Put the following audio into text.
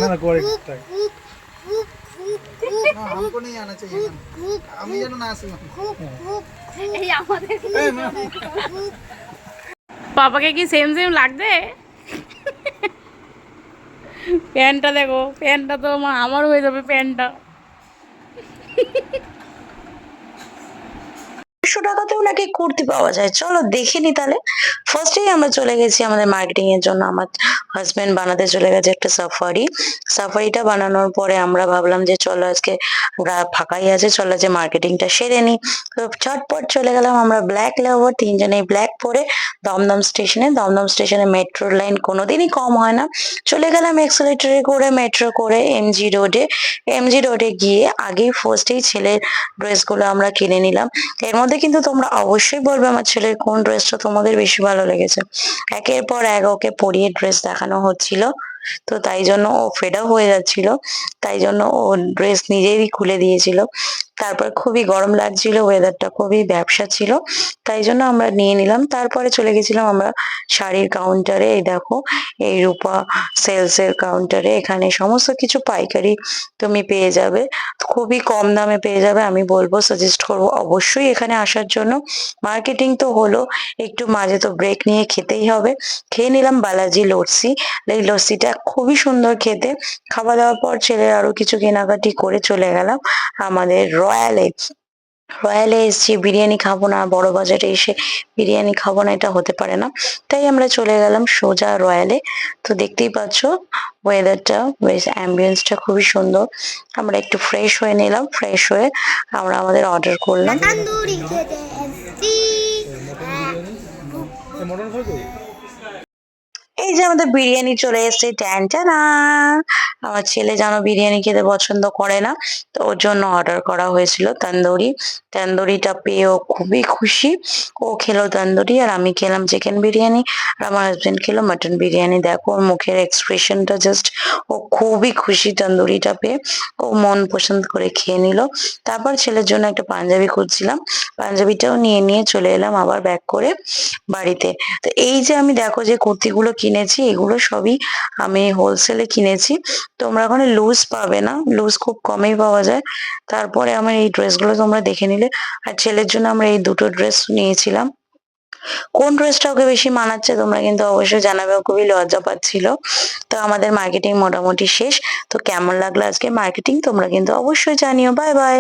ना ना कोई हमको नहीं आना चाहिए আমি যেন না আসি এই আমাদের পাপাকে কি সেম সেম লাগছে প্যান্টটা দেখো প্যান্টটা তো আমার হয়ে যাবে প্যান্টটা 500 টাকাতেও নাকি কুর্তি পাওয়া যায়। চলো দেখে নি তাহলে। ফার্স্টেই আমরা চলে গেছি আমাদের মার্কেটিং এর জন্য। আমার হাজবেন্ড বানাতে চলে গেছে একটা সাফারি। সাফারিটা বানানোর পরে আমরা ভাবলাম যে চলো আজকে ফাঁকাই আছে, চলো যে মার্কেটিংটা সেরে নি। তো ঝটপট চলে গেলাম আমরা ব্ল্যাক লাভার তিনজনেই ব্ল্যাক পরে দমদম স্টেশনে। দমদম স্টেশনে মেট্রো লাইন কোনোদিনই কম হয় না। চলে গেলাম এক্সেলেটরে করে মেট্রো করে এমজি রোডে। এমজি রোডে গিয়ে আগেই ফার্স্টেই ছেলের ড্রেসগুলো আমরা কিনে নিলাম। এর মধ্যে কিন্তু তোমরা অবশ্যই বলবে আমার ছেলের কোন ড্রেসটা তোমাদের বেশি ভালো লেগেছে। একের পর এক ওকে পরিয়ে ড্রেস দেখানো হচ্ছিল, তো তাই জন্য ও ফেড আপ হয়ে যাচ্ছিল, তাই জন্য ও ড্রেস নিজেই খুলে দিয়েছিল। তারপর খুবই গরম লাগছিল, ওয়েদারটা খুবই ব্যবসা ছিল, তাই জন্য আমরা নিয়ে নিলাম। তারপরে চলে গেছিলাম আমরা শাড়ির কাউন্টারে। এই দেখো এই রূপা সেলস এর কাউন্টারে, এখানে সমস্ত কিছু পাইকারি তুমি পেয়ে যাবে, খুবই কম দামে পেয়ে যাবে। আমি বলবো, সাজেস্ট করবো অবশ্যই এখানে আসার জন্য। মার্কেটিং তো হলো, একটু মাঝে তো ব্রেক নিয়ে খেতেই হবে। খেয়ে নিলাম বালাজি লস্যি। এই লস্যিটা খুবই সুন্দর খেতে। খাওয়া দাওয়ার পর ছেলের আরো কিছু কেনাকাটি করে চলে গেলাম আমাদের রয়্যালে। রয়্যালে এসেছি, বিরিয়ানি খাবো না, বড় বাজারে এসে বিরিয়ানি খাবো না, এটা হতে পারে না। তাই আমরা চলে গেলাম সোজা রয়্যালে। তো দেখতেই পাচ্ছ ওয়েদারটা, বেশ অ্যাম্বিয়েন্সটা খুবই সুন্দর। আমরা একটু ফ্রেশ হয়ে নিলাম, ফ্রেশ হয়ে আমরা আমাদের অর্ডার করলাম। तंदूरी খেতে এসেছি মটন খাবে এই যে আমাদের বিরিয়ানি চলে এসেছে, ট্যান টানা। আমার ছেলে জানো বিরিয়ানি খেতে পছন্দ করে না, তো ওর জন্য অর্ডার করা হয়েছিল তন্দুরি। তন্দুরিটা পেয়ে ও খুবই খুশি। ও খেলো তন্দুরি আর আমি খেলাম চিকেন বিরিয়ানি, আর আমার হাজবেন্ড খেলো মাটন বিরিয়ানি। দেখো ওর মুখের এক্সপ্রেশনটা জাস্ট, ও খুবই খুশি তন্দুরিটা পেয়ে। ও মন পছন্দ করে খেয়ে নিল। তারপর ছেলের জন্য একটা পাঞ্জাবি খুঁজছিলাম, পাঞ্জাবিটাও নিয়ে চলে এলাম আবার ব্যাক করে বাড়িতে। তো এই যে আমি দেখো যে কুর্তিগুলো কিনেছি, এগুলো সবই আমি হোলসেলে কিনেছি। তোমরা ওখানে লুজ পাবে না, লুজ খুব কমেই পাওয়া যায়। তারপরে আমার এই ড্রেসগুলো তোমরা দেখে নিলে। আর ছেলের জন্য আমরা এই দুটো ড্রেস নিয়েছিলাম। কোন ড্রেসটা ওকে বেশি মানাচ্ছে তোমরা কিন্তু অবশ্যই জানাবে, ও খুবই লজ্জা পাচ্ছিল। তো আমাদের মার্কেটিং মোটামুটি শেষ। তো কেমন লাগলো আজকে মার্কেটিং তোমরা কিন্তু অবশ্যই জানিও। Bye bye.